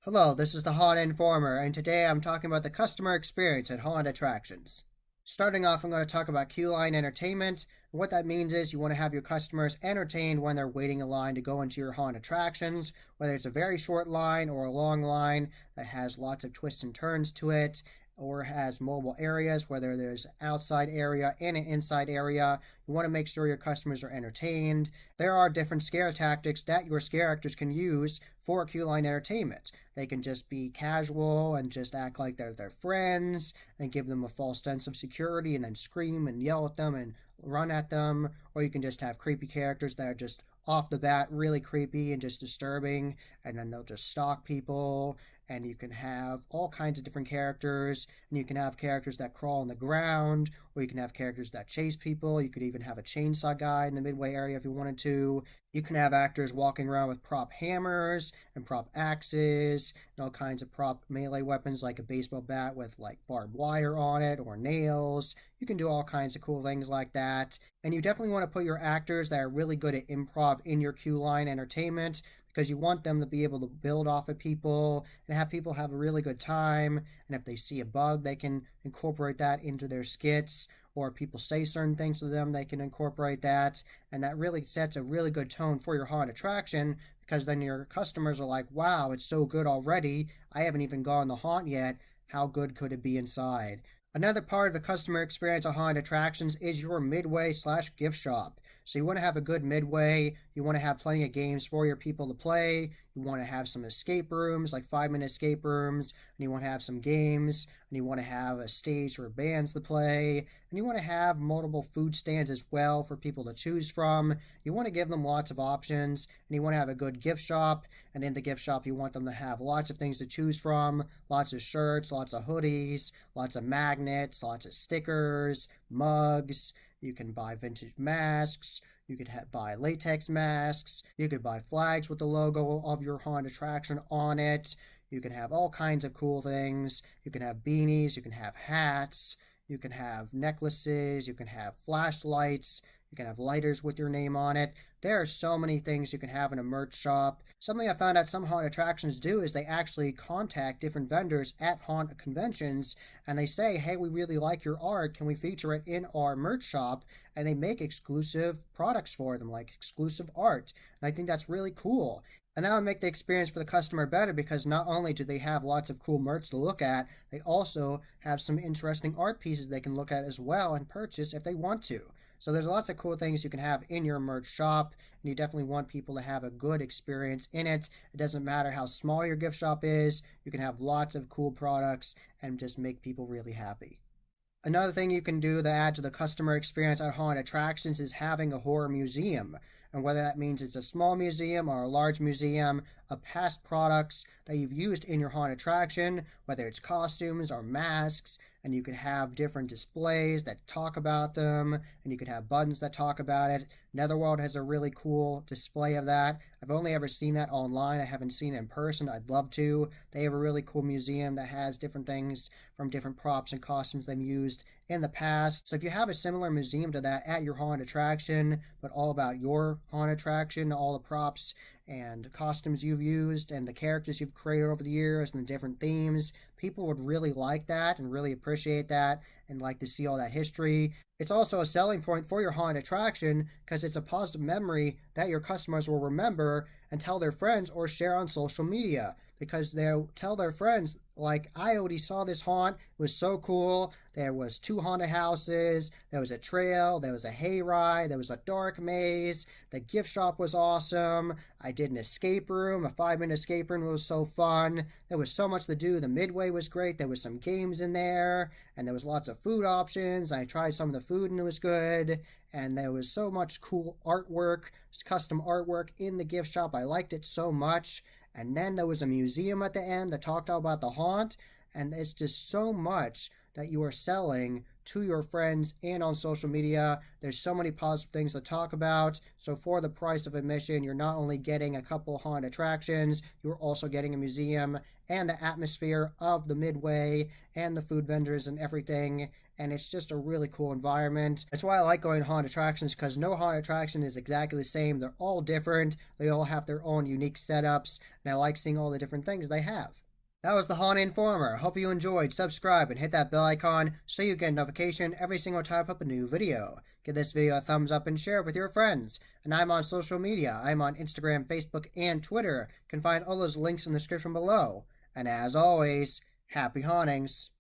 Hello, this is the Haunt Informer, and today I'm talking about the customer experience at haunt attractions. Starting off, I'm going to talk about queue line entertainment. What that means is you want to have your customers entertained when they're waiting in line to go into your haunt attractions, whether it's a very short line or a long line that has lots of twists and turns to it, or has mobile areas, whether there's outside area and an inside area. You want to make sure your customers are entertained. There are different scare tactics that your scare actors can use for queue line entertainment. They can just be casual and just act like they're their friends and give them a false sense of security and then scream and yell at them and run at them. Or you can just have creepy characters that are just off the bat really creepy and just disturbing, and then they'll just stalk people. And you can have all kinds of different characters, and you can have characters that crawl on the ground, or you can have characters that chase people. You could even have a chainsaw guy in the Midway area if you wanted to. You can have actors walking around with prop hammers and prop axes and all kinds of prop melee weapons like a baseball bat with like barbed wire on it or nails. You can do all kinds of cool things like that. And you definitely want to put your actors that are really good at improv in your queue line entertainment, because you want them to be able to build off of people and have people have a really good time. And if they see a bug, they can incorporate that into their skits, or if people say certain things to them, they can incorporate that. And that really sets a really good tone for your haunt attraction, because then your customers are like, wow, it's so good already. I haven't even gone the haunt yet. How good could it be inside? Another part of the customer experience at haunt attractions is your midway slash gift shop. So you want to have a good midway. You want to have plenty of games for your people to play. You want to have some escape rooms, like 5-minute escape rooms. And you want to have some games. And you want to have a stage for bands to play. And you want to have multiple food stands as well for people to choose from. You want to give them lots of options. And you want to have a good gift shop. And in the gift shop, you want them to have lots of things to choose from. Lots of shirts, lots of hoodies, lots of magnets, lots of stickers, mugs. You can buy vintage masks. You could buy latex masks. You could buy flags with the logo of your haunt attraction on it. You can have all kinds of cool things. You can have beanies. You can have hats. You can have necklaces. You can have flashlights. You can have lighters with your name on it. There are so many things you can have in a merch shop. Something I found out some haunt attractions do is they actually contact different vendors at haunt conventions, and they say, hey, we really like your art. Can we feature it in our merch shop? And they make exclusive products for them, like exclusive art. And I think that's really cool. And that would make the experience for the customer better, because not only do they have lots of cool merch to look at, they also have some interesting art pieces they can look at as well and purchase if they want to. So there's lots of cool things you can have in your merch shop, and you definitely want people to have a good experience in it. It doesn't matter how small your gift shop is, you can have lots of cool products and just make people really happy. Another thing you can do to add to the customer experience at haunt attractions is having a horror museum. And whether that means it's a small museum or a large museum of past products that you've used in your haunt attraction, whether it's costumes or masks, and you can have different displays that talk about them, and you can have buttons that talk about it. Netherworld has a really cool display of that. I've only ever seen that online. I haven't seen it in person. I'd love to. They have a really cool museum that has different things from different props and costumes they've used in the past. So if you have a similar museum to that at your haunt attraction, but all about your haunt attraction, all the props and costumes you've used and the characters you've created over the years and the different themes, people would really like that and really appreciate that and like to see all that history. It's also a selling point for your haunt attraction, because it's a positive memory that your customers will remember and tell their friends or share on social media, because they'll tell their friends, like, I already saw this haunt. It was so cool. There was 2 haunted houses. There was a trail. There was a hayride. There was a dark maze. The gift shop was awesome. I did an escape room. A 5-minute escape room was so fun. There was so much to do. The Midway was great. There was some games in there, and there was lots of food options. I tried some of the food, and it was good. And there was so much cool artwork, custom artwork in the gift shop. I liked it so much. And then there was a museum at the end that talked all about the haunt. And it's just so much that you are selling to your friends and on social media. There's so many positive things to talk about. So for the price of admission, you're not only getting a couple haunt attractions, you're also getting a museum and the atmosphere of the Midway and the food vendors and everything. and it's just a really cool environment. That's why I like going to haunted attractions, because no haunted attraction is exactly the same. They're all different. They all have their own unique setups, and I like seeing all the different things they have. That was the Haunted Informer. Hope you enjoyed. Subscribe and hit that bell icon so you get a notification every single time I put up a new video. Give this video a thumbs up and share it with your friends. And I'm on social media. I'm on Instagram, Facebook, and Twitter. You can find all those links in the description below. And as always, happy hauntings.